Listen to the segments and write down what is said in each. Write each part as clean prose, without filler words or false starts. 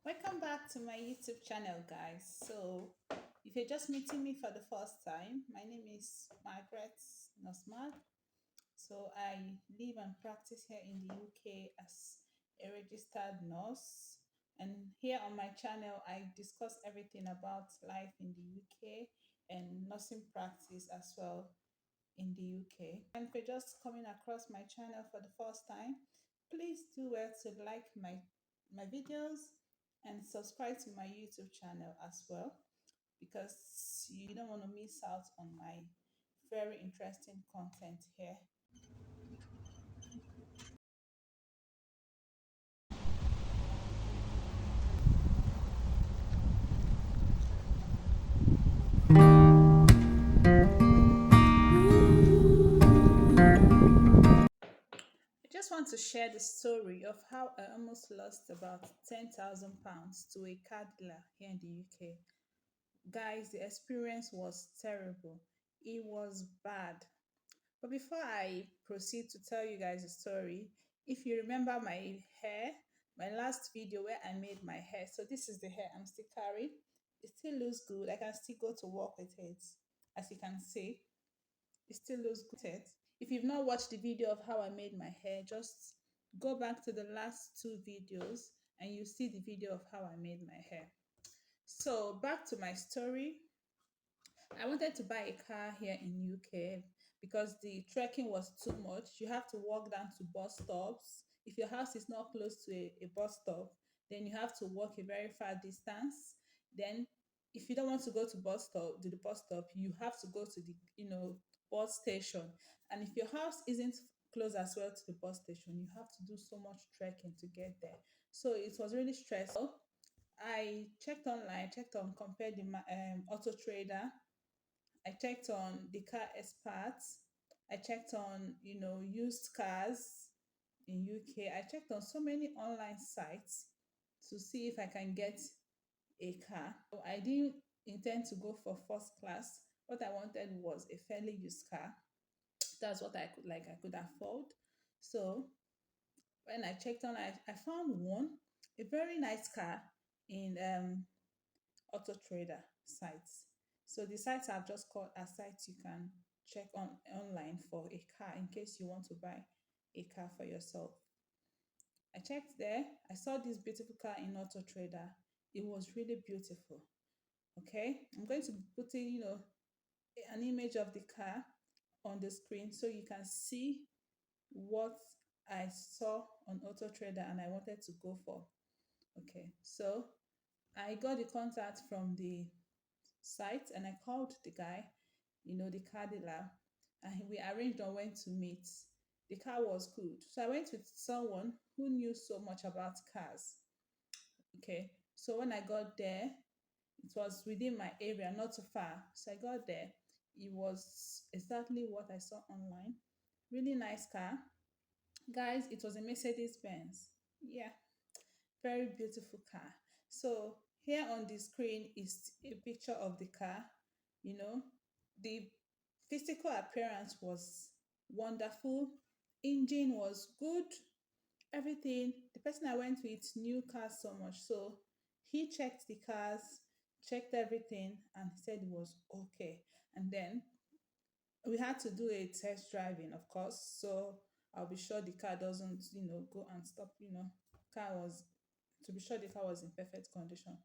Welcome back to my YouTube channel, guys. So, if you're just meeting me for the first time, my name is Margaret Nosmal. So, I live and practice here in the UK as a registered nurse. And here on my channel, I discuss everything about life in the UK and nursing practice as well in the UK. And if you're just coming across my channel for the first time, please do well to like my videos and subscribe to my YouTube channel as well because you don't want to miss out on my very interesting content here. I just want to share the story of how I almost lost about £10,000 to a car dealer here in the UK. Guys, the experience was terrible. It was bad. But before I proceed to tell you guys the story, if you remember my hair, my last video where I made my hair, so this is the hair I'm still carrying. It still looks good. I can still go to work with it. As you can see, it still looks good. If you've not watched the video of how I made my hair, just go back to the last two videos and you see the video of how I made my hair. So back to my story. I wanted to buy a car here in UK because the trekking was too much. You have to walk down to bus stops. If your house is not close to a bus stop, then you have to walk a very far distance. Then if you don't want to go to the bus stop, you have to go to the bus station. And if your house isn't close as well to the bus station, you have to do so much trekking to get there. So it was really stressful. I checked online, checked on Compare the Auto Trader. I checked on the car experts. I checked on, used cars in UK. I checked on so many online sites to see if I can get a car. So I didn't intend to go for first class. What I wanted was a fairly used car. That's what I could afford. So when I checked on, I found one, a very nice car in Auto Trader sites. So the sites I've just called are sites you can check on online for a car in case you want to buy a car for yourself. I checked there. I saw this beautiful car in Auto Trader. It was really beautiful. Okay, I'm going to put in, an image of the car on the screen so you can see what I saw on Auto Trader and I wanted to go for. Okay, so I got the contact from the site and I called the guy, the car dealer, and we arranged on when to meet. The car was good. So I went with someone who knew so much about cars. Okay. So when I got there, it was within my area, not too far. So I got there. It was exactly what I saw online. Really nice car. Guys, it was a Mercedes Benz. Yeah, very beautiful car. So here on the screen is a picture of the car. You know, the physical appearance was wonderful. Engine was good. Everything. The person I went with knew cars so much. So he checked the cars, checked everything, and said it was okay. And then we had to do a test driving, of course. So I'll be sure the car doesn't, go and stop. Car was to be sure the car was in perfect condition.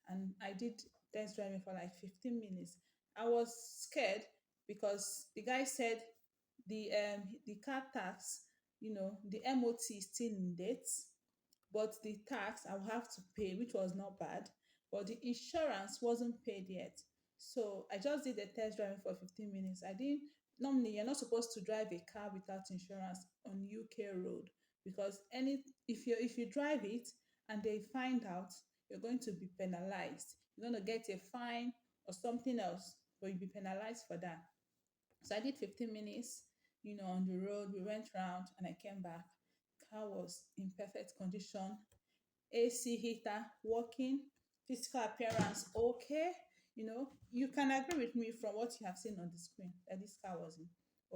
And I did test driving for like 15 minutes. I was scared because the guy said the car tax, the MOT is still in date, but the tax I will have to pay, which was not bad, but the insurance wasn't paid yet. So I just did the test driving for 15 minutes. I didn't Normally you're not supposed to drive a car without insurance on UK road because any if you drive it and they find out, you're going to be penalized. You're going to get a fine or something else, but you'll be penalized for that. So I did 15 minutes, on the road. We went round and I came back. Car was in perfect condition. AC heater working, physical appearance okay. You can agree with me from what you have seen on the screen that this car was in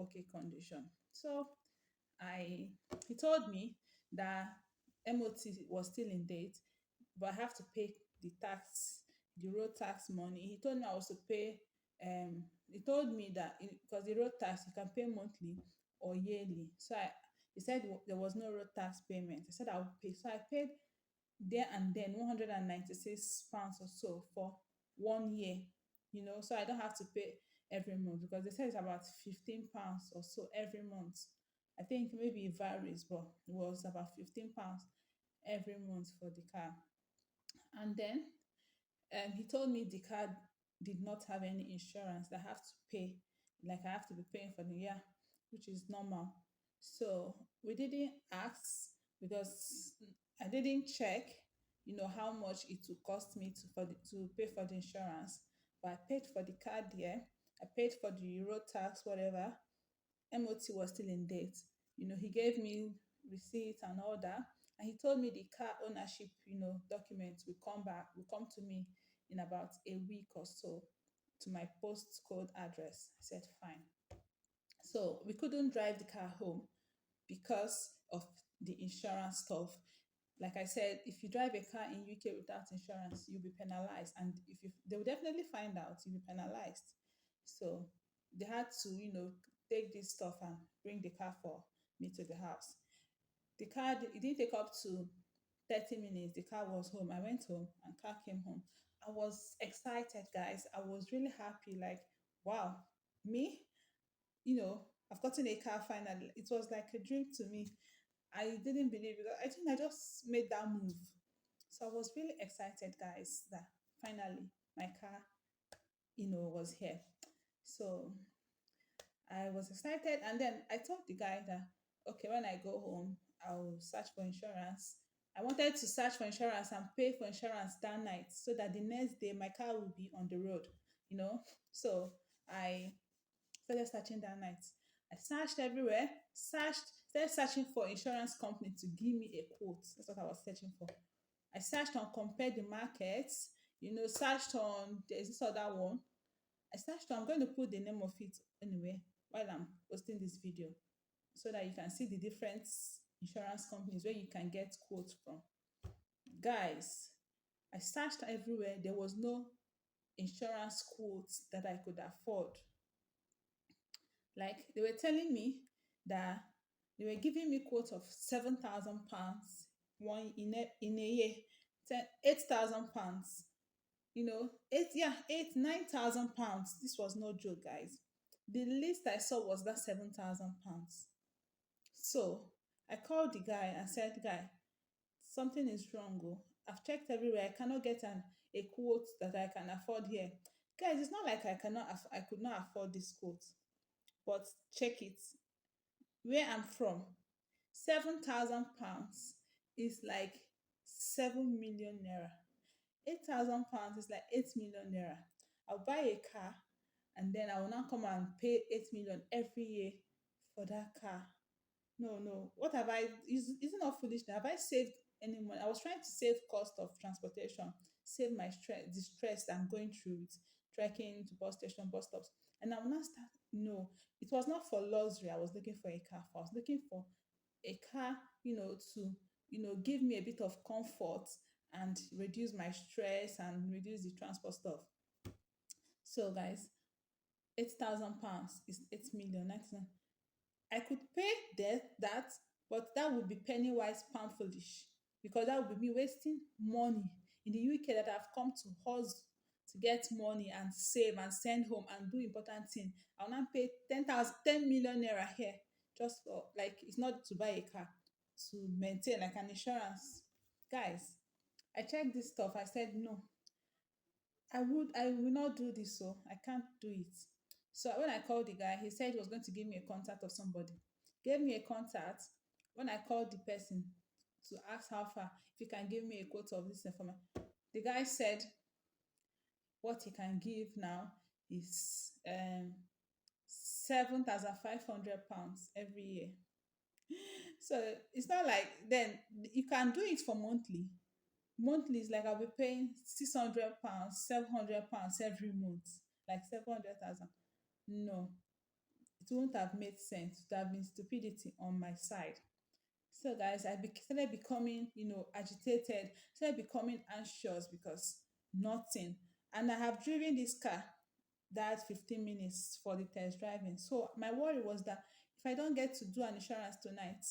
okay condition. So I he told me that MOT was still in date. but I have to pay the tax, the road tax money. He told me I was to pay. He told me that because the road tax you can pay monthly or yearly. He said there was no road tax payment. I said I would pay. So I paid there and then £196 or so for 1 year. So I don't have to pay every month because they said it's about £15 or so every month. I think maybe it varies, but it was about £15 every month for the car. And then he told me the car did not have any insurance that I have to pay, like I have to be paying for the year, which is normal. So we didn't ask because I didn't check, how much it would cost me to pay for the insurance. But I paid for the car there. I paid for the road tax, whatever. MOT was still in date. He gave me receipt and all that. And he told me the car ownership, documents will come to me in about a week or so to my postcode address. I said, fine. So we couldn't drive the car home because of the insurance stuff. Like I said, if you drive a car in UK without insurance, you'll be penalized. And they will definitely find out, you'll be penalized. So they had to, take this stuff and bring the car for me to the house. The car, it didn't take up to 30 minutes. The car was home. I went home and car came home. I was excited, guys. I was really happy. Like, wow, me, I've gotten a car finally. It was like a dream to me. I didn't believe it. I think I just made that move. So I was really excited, guys, that finally my car, was here. So I was excited, and then I told the guy that okay, when I go home, I'll search for insurance. I wanted to search for insurance and pay for insurance that night so that the next day my car will be on the road, you know. So I started searching that night. I searched everywhere, started searching for insurance company to give me a quote. That's what I was searching for. I searched on Compare the Markets, searched on there's this other one. I searched on, I'm going to put the name of it anyway while I'm posting this video so that you can see the different insurance companies where you can get quotes from. Guys, I searched everywhere. There was no insurance quotes that I could afford. Like they were telling me that they were giving me quotes of £7,000 one in a year, 8,000 pounds. Eight 9,000 pounds. This was no joke, guys. The least I saw was that £7,000. So I called the guy and said, guy, something is wrong. Oh. I've checked everywhere. I cannot get a quote that I can afford here. Guys, it's not like I could not afford this quote. But check it. Where I'm from, £7,000 is like 7 million naira. £8,000 is like 8 million naira. I'll buy a car and then I will now come and pay 8 million every year for that car. No, no. What have I? Is it not foolish? Have I saved any money? I was trying to save cost of transportation, save my stress, the stress I'm going through with trekking to bus station, bus stops, and I will not start. No, it was not for luxury. I was looking for a car. I was looking for a car, to give me a bit of comfort and reduce my stress and reduce the transport stuff. So, guys, £8,000 is 8 million. 99. I could pay that, but that would be penny wise, pound foolish, because that would be me wasting money in the UK that I've come to hustle to get money and save and send home and do important thing. I'll now pay 10 million naira here just for like it's not to buy a car, to maintain like an insurance. Guys, I checked this stuff. I said no, I will not do this, so I can't do it. So when I called the guy, he said he was going to give me a contact of somebody. Gave me a contact. When I called the person to ask how far, if he can give me a quote of this information, the guy said what he can give now is £7,500 every year. So it's not like then you can do it for monthly. Monthly is like I'll be paying £600, £700 every month, like 700,000. No, it wouldn't have made sense. It would have been stupidity on my side. So, guys, started becoming, agitated, started becoming anxious because nothing. And I have driven this car that 15 minutes for the test driving. So, my worry was that if I don't get to do an insurance tonight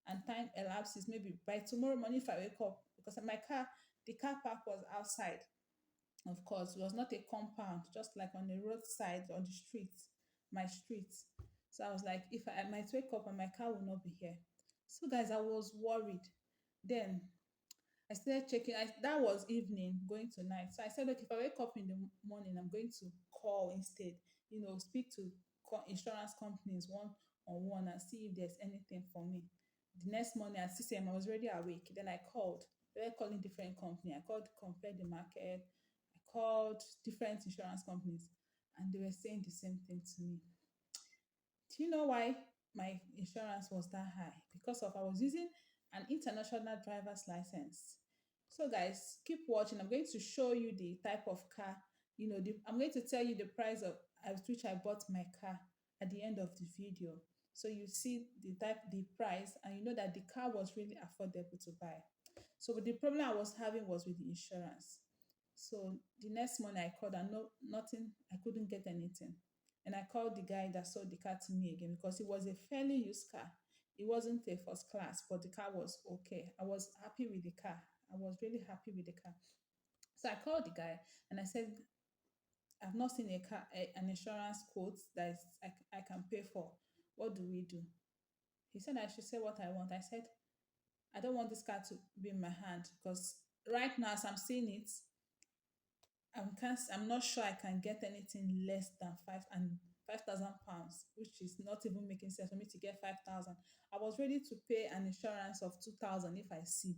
and time elapses, maybe by tomorrow morning, if I wake up, because the car park was outside, of course, it was not a compound, just like on the roadside, on the street, my street. So I was like, if I might wake up and my car will not be here. So, guys, I was worried. Then I started checking. That was evening, going to night. So I said, okay, if I wake up in the morning, I'm going to call instead. Speak to insurance companies one on one and see if there's anything for me. The next morning at 6 a.m., I was already awake. Then I called. They were calling different company. I called Compare the Market. I called different insurance companies, and they were saying the same thing to me. Do you know why my insurance was that high? Because of I was using an international driver's license. So, guys, keep watching. I'm going to show you the type of car. I'm going to tell you the price of at which I bought my car at the end of the video. So you see the price, and you know that the car was really affordable to buy. So the problem I was having was with the insurance. So the next morning I called and nothing, I couldn't get anything. And I called the guy that sold the car to me again because it was a fairly used car. It wasn't a first class, but the car was okay. I was happy with the car. I was really happy with the car. So I called the guy and I said, I've not seen an insurance quote that I can pay for. What do we do? He said I should say what I want. I said, I don't want this car to be in my hand because right now, as I'm seeing it, I'm not sure I can get anything less than 5,000 pounds, which is not even making sense for me to get 5,000. I was ready to pay an insurance of 2,000 if I see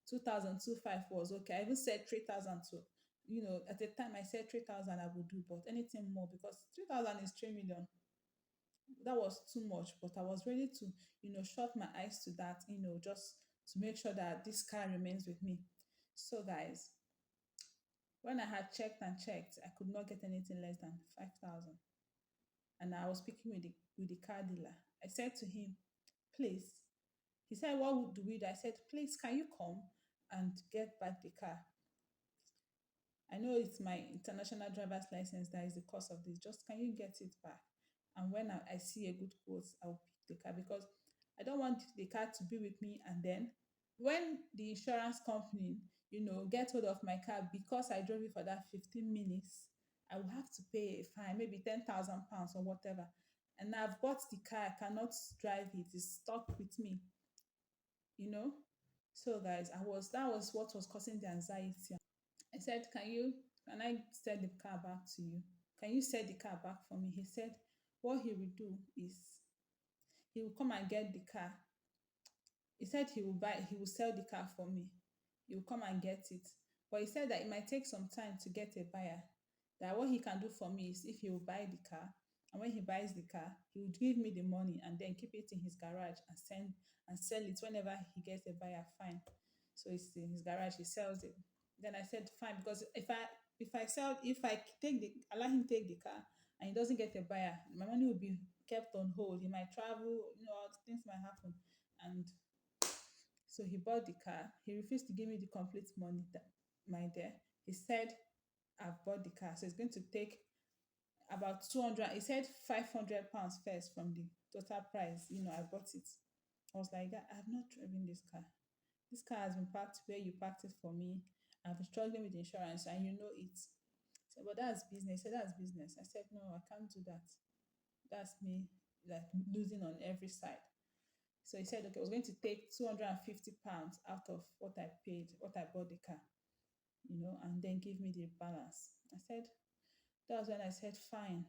2,000 was okay. I even said 3,000 too. At the time I said 3,000 I would do, but anything more because 3,000 is 3 million. That was too much, but I was ready to, shut my eyes to that, just to make sure that this car remains with me. So, guys, when I had checked and checked, I could not get anything less than 5,000. And I was speaking with the car dealer. I said to him, please. He said, what do we do? I said, please, can you come and get back the car? I know it's my international driver's license that is the cost of this. Just can you get it back? And when I see a good quote, I'll pick the car because I don't want the car to be with me. And then when the insurance company, get hold of my car because I drove it for that 15 minutes, I will have to pay a fine, maybe 10,000 pounds or whatever. And I've bought the car, I cannot drive it, it's stuck with me, you know. So, guys, that was what was causing the anxiety. I said, can I send the car back to you? Can you send the car back for me? He said, what he will do is he will come and get the car. He said he will sell the car for me. He will come and get it. But he said that it might take some time to get a buyer. That what he can do for me is if he will buy the car, and when he buys the car, he will give me the money and then keep it in his garage and sell it whenever he gets a buyer. Fine. So it's in his garage, he sells it. Then I said, fine, because if I allow him take the car and he doesn't get a buyer, my money will be kept on hold. He might travel, things might happen. And so he bought the car. He refused to give me the complete money, my dear. He said, I've bought the car. So it's going to take about 200. He said 500 pounds first from the total price. I bought it. I was like, I have not driven this car. This car has been parked where you parked it for me. I've been struggling with insurance and you know it. He said, but that's business. He said, that's business. I said, no, I can't do that. That's me like losing on every side. So he said, okay, I was going to take 250 pounds out of what I paid, what I bought the car, and then give me the balance. That was when I said, fine,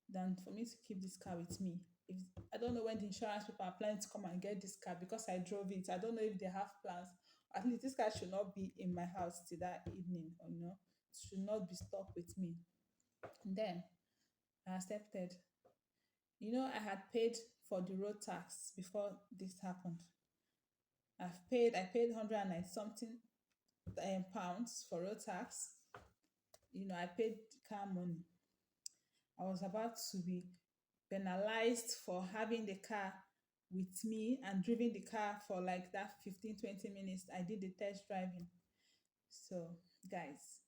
than for me to keep this car with me. If I don't know when the insurance people are planning to come and get this car because I drove it. I don't know if they have plans. At least this car should not be in my house till that evening, it should not be stuck with me. And then I accepted. I had paid for the road tax before this happened. I paid 190 something pounds for road tax. I paid car money. I was about to be penalized for having the car with me and driven the car for like that 15-20 minutes. I did the test driving. So, guys,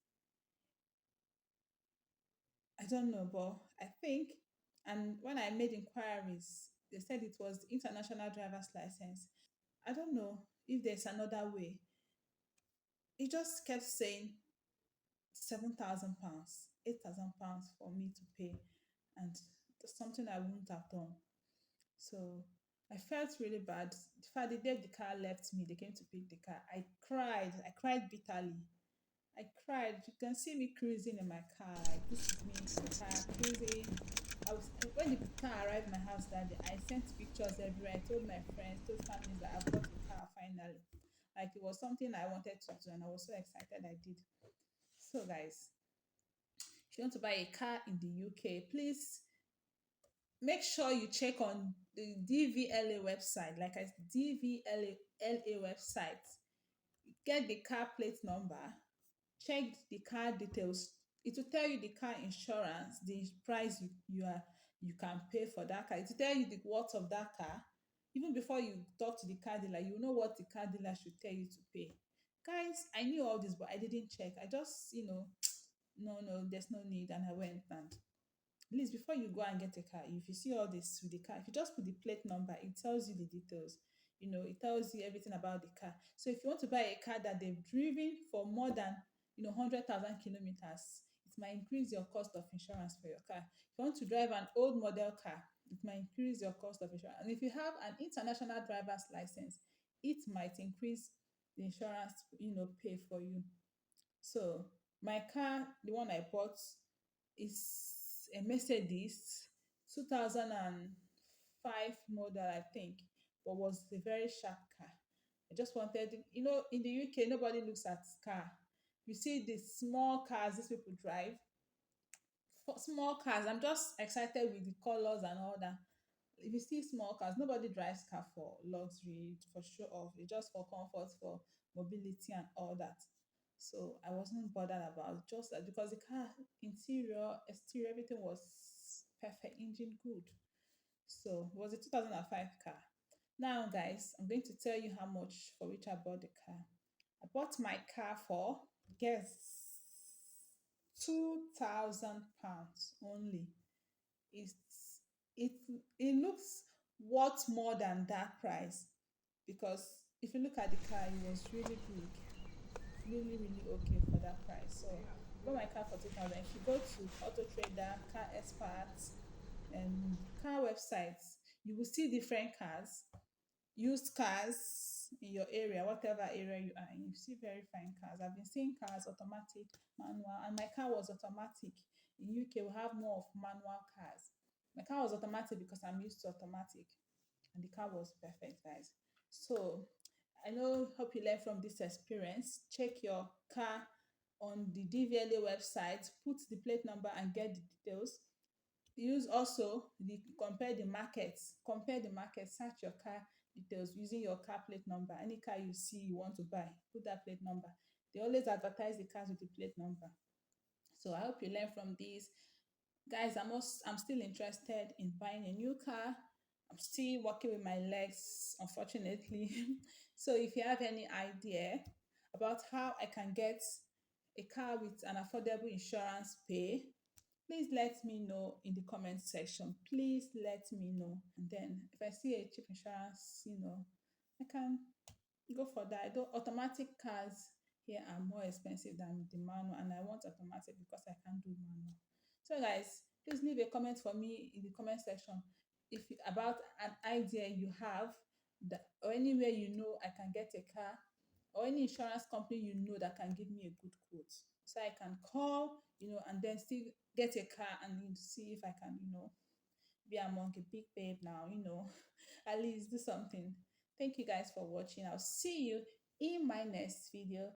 I don't know, but I think, and when I made inquiries, they said it was the international driver's license. I don't know if there's another way. It just kept saying £7,000, £8,000 for me to pay, and that's something I wouldn't have done. So I felt really bad. In fact, the day the car left me, they came to pick the car. I cried. I cried bitterly. I cried. You can see me cruising in my car. Like, this is me in the car cruising. I was when the car arrived at my house that day. I sent pictures everywhere. I told my friends, told families that I've got a car finally. Like, it was something I wanted to do, and I was so excited I did. So, guys, if you want to buy a car in the UK, please make sure you check on the DVLA website, like I DVLA website. Get the car plate number, check the car details. It will tell you the car insurance, the price you can pay for that car. It will tell you the worth of that car. Even before you talk to the car dealer, you know what the car dealer should tell you to pay. Guys, I knew all this, but I didn't check. I just, no, no, there's no need, and I went, and at least before you go and get a car, if you see all this with the car, if you just put the plate number, it tells you the details. It tells you everything about the car. So if you want to buy a car that they've driven for more than 100,000 kilometers, it might increase your cost of insurance for your car. If you want to drive an old model car, it might increase your cost of insurance. And if you have an international driver's license, it might increase the insurance pay for you. So my car, the one I bought, is a Mercedes 2005 model, I think, but was a very sharp car. I just wanted, in the UK, nobody looks at car. You see the small cars these people drive, for small cars. I'm just excited with the colors and all that. If you see small cars, nobody drives car for luxury, for show off. It's just for comfort, for mobility and all that. So I wasn't bothered about just that, because the car interior, exterior, everything was perfect, engine good. So it was a 2005 car. Now, guys, I'm going to tell you how much for which I bought the car. I bought my car for, guess, £2,000 only. It's it it looks worth more than that price, because if you look at the car, it was really good, really, really okay for that price. So I bought my car for 2,000. If you go to Auto Trader, Car Experts, and car websites, you will see different cars, used cars in your area, whatever area you are in. You see very fine cars. I've been seeing cars automatic, manual, and my car was automatic. In UK, we have more of manual cars. My car was automatic because I'm used to automatic, and the car was perfect, guys. So I know, hope you learn from this experience. Check your car on the DVLA website, put the plate number and get the details. Use also the compare the market, search your car details using your car plate number. Any car you see you want to buy, put that plate number. They always advertise the cars with the plate number. So I hope you learn from this. Guys, I'm still interested in buying a new car. I'm still working with my legs, unfortunately. So if you have any idea about how I can get a car with an affordable insurance pay, please let me know in the comment section. Please let me know. And then if I see a cheap insurance, I can go for that. Though automatic cars here are more expensive than the manual, and I want automatic because I can't do manual. So, guys, please leave a comment for me in the comment section about an idea you have, that, or anywhere I can get a car, or any insurance company that can give me a good quote, so I can call, and then still get a car and see if I can, be among a big babe now, at least do something. Thank you guys for watching. I'll see you in my next video.